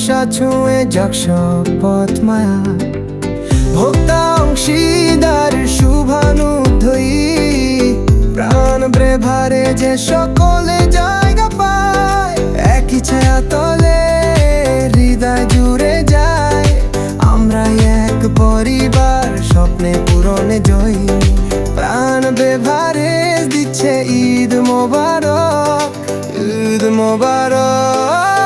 আশা ছুঁয়ে যাক সব পথ মায়া। ভোক্তা অংশীদার শুভানুধ্যায়ী, প্রাণ ব্রেভারে যে সকলে জায়গা পায়। একই ছায়া তলে হৃদয় জুড়ে যায়, আমরাই এক পরিবার স্বপ্নে পূরণে জয়ী। প্রাণ ব্রেভারে দিচ্ছে ঈদ মোবারক, ঈদ মোবারক।